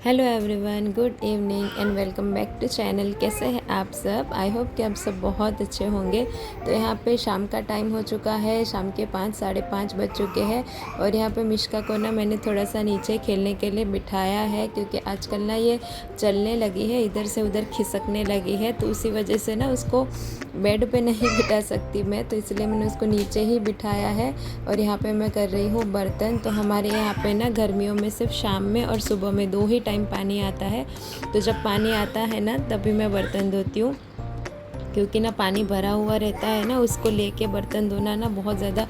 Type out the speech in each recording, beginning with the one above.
Hello everyone, good evening and welcome back to channel. कैसे हैं आप सब? आई होप कि आप सब बहुत अच्छे होंगे। तो यहाँ पे शाम का टाइम हो चुका है, शाम के 5 साढ़े 5 बज चुके हैं। और यहाँ पे मिश्का को ना मैंने थोड़ा सा नीचे खेलने के लिए बिठाया है, क्योंकि आजकल ना ये चलने लगी है, इधर से उधर खिसकने लगी है। तो उसी वजह से ना उसको बेड पे नहीं बिठा सकती मैं, तो इसलिए मैंने उसको नीचे ही बिठाया है। और यहाँ पे मैं कर रही हूँ बर्तन। तो हमारे यहाँ पे ना गर्मियों में सिर्फ शाम में और सुबह में 2 ही टाइम पानी आता है। तो जब पानी आता है ना तभी मैं बर्तन धोती हूँ, क्योंकि ना पानी भरा हुआ रहता है ना, उसको लेके बर्तन धोना ना बहुत ज़्यादा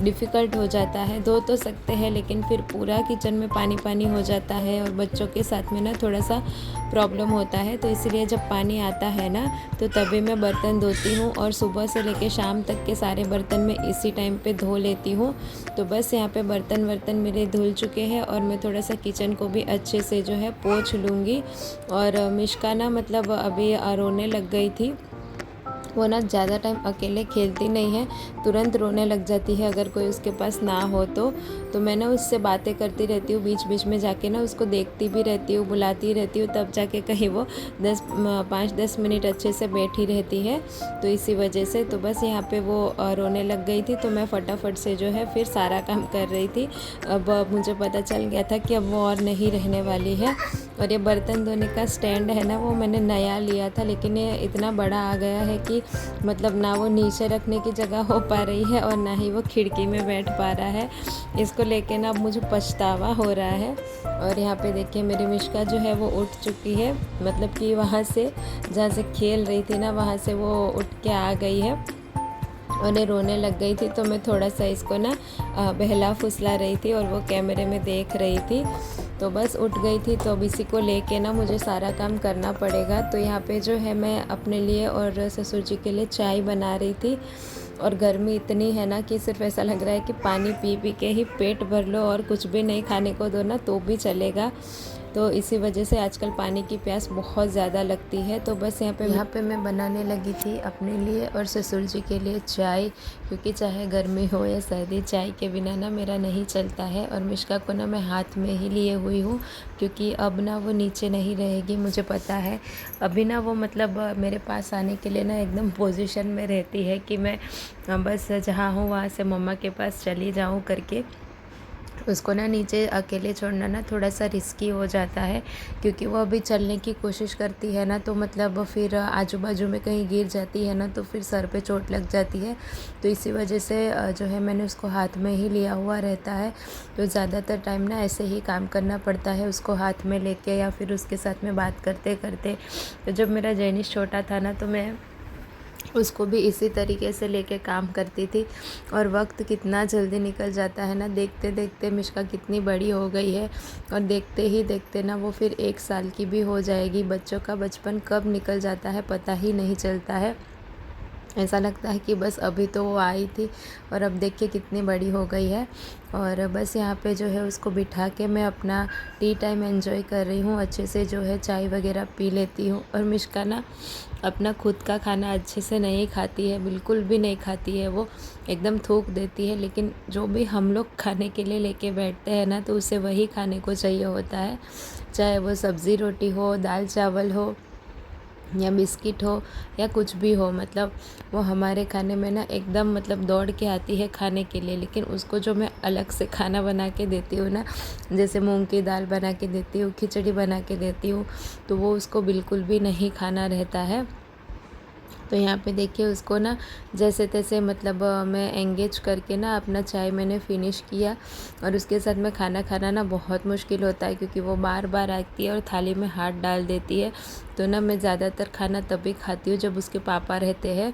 डिफ़िकल्ट हो जाता है। धो तो सकते हैं लेकिन फिर पूरा किचन में पानी पानी हो जाता है, और बच्चों के साथ में ना थोड़ा सा प्रॉब्लम होता है। तो इसलिए जब पानी आता है ना तो तभी मैं बर्तन धोती हूँ, और सुबह से लेके शाम तक के सारे बर्तन मैं इसी टाइम पे धो लेती हूँ। तो बस यहाँ पे बर्तन मेरे धुल चुके हैं, और मैं थोड़ा सा किचन को भी अच्छे से जो है पोंछ लूँगी। और मिश्का ना मतलब अभी रोने लग गई थी। वो ना ज़्यादा टाइम अकेले खेलती नहीं है, तुरंत रोने लग जाती है अगर कोई उसके पास ना हो तो मैं ना उससे बातें करती रहती हूँ, बीच बीच में जाके ना उसको देखती भी रहती हूँ, बुलाती रहती हूँ, तब जाके कहीं वो 5-10 मिनट अच्छे से बैठी रहती है। तो इसी वजह से तो बस यहाँ पे वो रोने लग गई थी, तो मैं फटाफट से जो है फिर सारा काम कर रही थी। अब मुझे पता चल गया था कि अब वो और नहीं रहने वाली है। और ये बर्तन धोने का स्टैंड है ना, वो मैंने नया लिया था, लेकिन ये इतना बड़ा आ गया है कि मतलब ना वो नीचे रखने की जगह हो पा रही है, और ना ही वो खिड़की में बैठ पा रहा है। इसको लेके ना अब मुझे पछतावा हो रहा है। और यहाँ पे देखिए मेरी मिश्का जो है वो उठ चुकी है, मतलब कि वहाँ से जहाँ से खेल रही थी ना वहाँ से वो उठ के आ गई है, और ये रोने लग गई थी। तो मैं थोड़ा सा इसको ना बहला फुसला रही थी, और वो कैमरे में देख रही थी। तो बस उठ गई थी, तो अब इसी को लेके ना मुझे सारा काम करना पड़ेगा। तो यहाँ पे जो है मैं अपने लिए और ससुर जी के लिए चाय बना रही थी। और गर्मी इतनी है ना कि सिर्फ ऐसा लग रहा है कि पानी पी पी के ही पेट भर लो, और कुछ भी नहीं खाने को दो ना तो भी चलेगा। तो इसी वजह से आजकल पानी की प्यास बहुत ज़्यादा लगती है। तो बस यहाँ पे मैं बनाने लगी थी अपने लिए और ससुर जी के लिए चाय, क्योंकि चाहे गर्मी हो या सर्दी, चाय के बिना ना मेरा नहीं चलता है। और मिश्का को ना मैं हाथ में ही लिए हुई हूँ, क्योंकि अब ना वो नीचे नहीं रहेगी, मुझे पता है। अभी ना वो मतलब मेरे पास आने के लिए ना एकदम पोजीशन में रहती है कि मैं बस जहाँ हूँ वहाँ से मम्मा के पास चली जाऊँ करके। उसको ना नीचे अकेले छोड़ना ना थोड़ा सा रिस्की हो जाता है, क्योंकि वो अभी चलने की कोशिश करती है ना, तो मतलब फिर आजू बाजू में कहीं गिर जाती है ना तो फिर सर पे चोट लग जाती है। तो इसी वजह से जो है मैंने उसको हाथ में ही लिया हुआ रहता है। तो ज़्यादातर टाइम ना ऐसे ही काम करना पड़ता है, उसको हाथ में लेके या फिर उसके साथ में बात करते करते। तो जब मेरा जेनिश छोटा था ना तो मैं उसको भी इसी तरीके से लेके काम करती थी। और वक्त कितना जल्दी निकल जाता है ना, देखते देखते मिश्का कितनी बड़ी हो गई है, और देखते ही देखते ना वो फिर 1 साल की भी हो जाएगी। बच्चों का बचपन कब निकल जाता है पता ही नहीं चलता है। ऐसा लगता है कि बस अभी तो वो आई थी, और अब देखिए कितनी बड़ी हो गई है। और बस यहाँ पे जो है उसको बिठा के मैं अपना टी टाइम एंजॉय कर रही हूँ, अच्छे से जो है चाय वगैरह पी लेती हूँ। और मिश्का ना अपना खुद का खाना अच्छे से नहीं खाती है, बिल्कुल भी नहीं खाती है, वो एकदम थूक देती है। लेकिन जो भी हम लोग खाने के लिए लेके बैठते हैं ना तो उसे वही खाने को चाहिए होता है, चाहे वो सब्ज़ी रोटी हो, दाल चावल हो, या बिस्किट हो, या कुछ भी हो। मतलब वो हमारे खाने में ना एकदम मतलब दौड़ के आती है खाने के लिए। लेकिन उसको जो मैं अलग से खाना बना के देती हूँ ना, जैसे मूंग की दाल बना के देती हूँ, खिचड़ी बना के देती हूँ, तो वो उसको बिल्कुल भी नहीं खाना रहता है। तो यहाँ पे देखिए उसको ना जैसे तैसे मतलब मैं एंगेज करके ना अपना चाय मैंने फ़िनिश किया। और उसके साथ में खाना खाना ना बहुत मुश्किल होता है, क्योंकि वो बार बार आती है और थाली में हाथ डाल देती है। तो ना मैं ज़्यादातर खाना तभी खाती हूँ जब उसके पापा रहते हैं।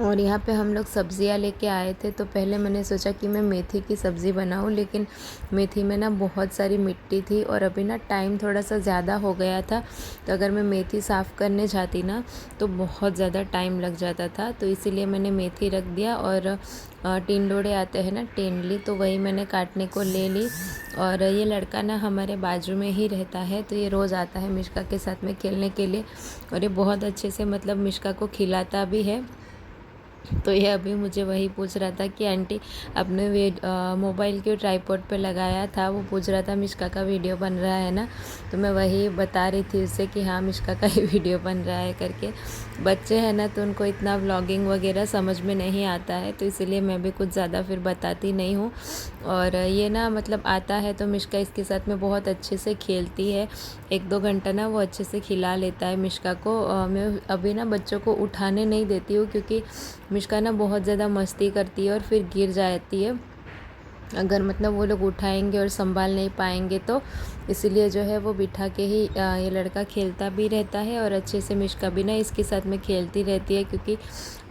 और यहाँ पे हम लोग सब्ज़ियाँ लेके आए थे, तो पहले मैंने सोचा कि मैं मेथी की सब्ज़ी बनाऊँ, लेकिन मेथी में ना बहुत सारी मिट्टी थी, और अभी ना टाइम थोड़ा सा ज़्यादा हो गया था। तो अगर मैं मेथी साफ़ करने जाती ना तो बहुत ज़्यादा टाइम लग जाता था। तो इसीलिए मैंने मेथी रख दिया, और टिंडोड़े आते हैं ना, टेंडली, तो वही मैंने काटने को ले ली। और ये लड़का ना हमारे बाजू में ही रहता है, तो ये रोज़ आता है मिश्का के साथ में खेलने के लिए, और ये बहुत अच्छे से मतलब मिश्का को खिलाता भी है। तो ये अभी मुझे वही पूछ रहा था कि आंटी आपने मोबाइल क्यों ट्राइपॉड पे लगाया था। वो पूछ रहा था मिष्का का वीडियो बन रहा है ना, तो मैं वही बता रही थी उससे कि हाँ मिष्का का ही वीडियो बन रहा है करके। बच्चे हैं ना तो उनको इतना व्लॉगिंग वगैरह समझ में नहीं आता है, तो इसलिए मैं भी कुछ ज़्यादा फिर बताती नहीं हूँ। और ये ना मतलब आता है तो मिष्का इसके साथ में बहुत अच्छे से खेलती है। 1-2 घंटा ना वो अच्छे से खिला लेता है मिष्का को। मैं अभी ना बच्चों को उठाने नहीं देती हूँ, क्योंकि मिष्का ना बहुत ज़्यादा मस्ती करती है और फिर गिर जाती है अगर मतलब वो लोग उठाएंगे और संभाल नहीं पाएंगे तो। इसीलिए जो है वो बिठा के ही ये लड़का खेलता भी रहता है और अच्छे से मिष्का भी ना इसके साथ में खेलती रहती है, क्योंकि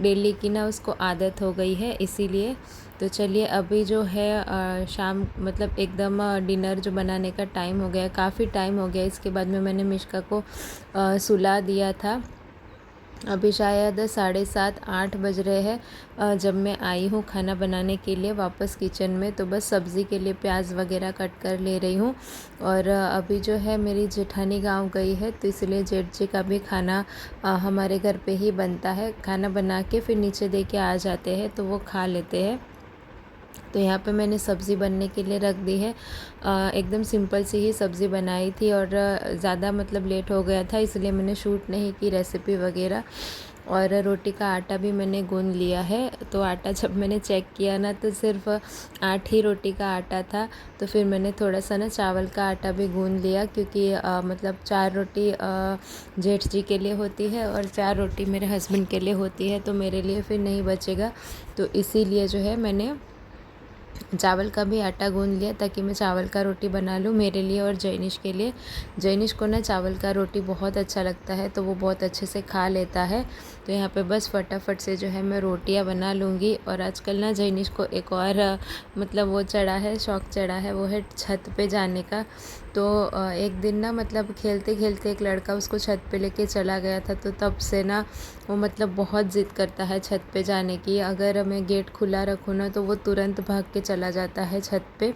डेली की ना उसको आदत हो गई है इसीलिए। तो चलिए अभी जो है शाम मतलब एकदम डिनर जो बनाने का टाइम हो गया, काफ़ी टाइम हो गया। इसके बाद में मैंने मिष्का को सुला दिया था। अभी शायद 7:30-8 बज रहे हैं जब मैं आई हूँ खाना बनाने के लिए वापस किचन में। तो बस सब्ज़ी के लिए प्याज वगैरह कट कर ले रही हूँ। और अभी जो है मेरी जेठानी गांव गई है, तो इसलिए जेठ जी का भी खाना हमारे घर पे ही बनता है। खाना बना के फिर नीचे दे के आ जाते हैं, तो वो खा लेते हैं। तो यहाँ पे मैंने सब्ज़ी बनने के लिए रख दी है। एकदम सिंपल सी ही सब्ज़ी बनाई थी और ज़्यादा मतलब लेट हो गया था, इसलिए मैंने शूट नहीं की रेसिपी वगैरह। और रोटी का आटा भी मैंने गूँध लिया है। तो आटा जब मैंने चेक किया ना तो सिर्फ 8 ही रोटी का आटा था। तो फिर मैंने थोड़ा सा ना चावल का आटा भी गूँध लिया, क्योंकि मतलब 4 रोटी जेठ जी के लिए होती है और 4 रोटी मेरे हस्बैंड के लिए होती है, तो मेरे लिए फिर नहीं बचेगा। तो इसीलिए जो है मैंने चावल का भी आटा गूँध लिया, ताकि मैं चावल का रोटी बना लूँ मेरे लिए और जैनिश के लिए। जैनिश को ना चावल का रोटी बहुत अच्छा लगता है, तो वो बहुत अच्छे से खा लेता है। तो यहाँ पे बस फटाफट से जो है मैं रोटियाँ बना लूँगी। और आजकल ना जैनिश को एक और मतलब वो चढ़ा है, शौक़ चढ़ा है, वो है छत पे जाने का। तो एक दिन ना मतलब खेलते खेलते एक लड़का उसको छत पे लेके चला गया था, तो तब से ना वो मतलब बहुत ज़िद करता है छत पे जाने की। अगर मैं गेट खुला रखूँ ना तो वो तुरंत भाग के चला जाता है छत पे।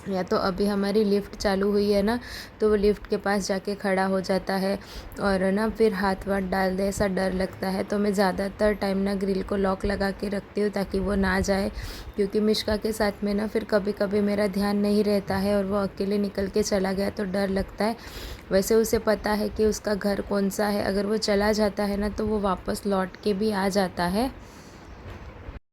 या तो अभी हमारी लिफ्ट चालू हुई है ना, तो वो लिफ्ट के पास जाके खड़ा हो जाता है और ना फिर हाथ वाथ डाल दे, ऐसा डर लगता है। तो मैं ज़्यादातर टाइम ना ग्रिल को लॉक लगा के रखती हूँ, ताकि वो ना जाए। क्योंकि मिष्का के साथ में ना फिर कभी कभी मेरा ध्यान नहीं रहता है और वो अकेले निकल के चला गया तो डर लगता है। वैसे उसे पता है कि उसका घर कौन सा है, अगर वो चला जाता है ना तो वो वापस लौट के भी आ जाता है।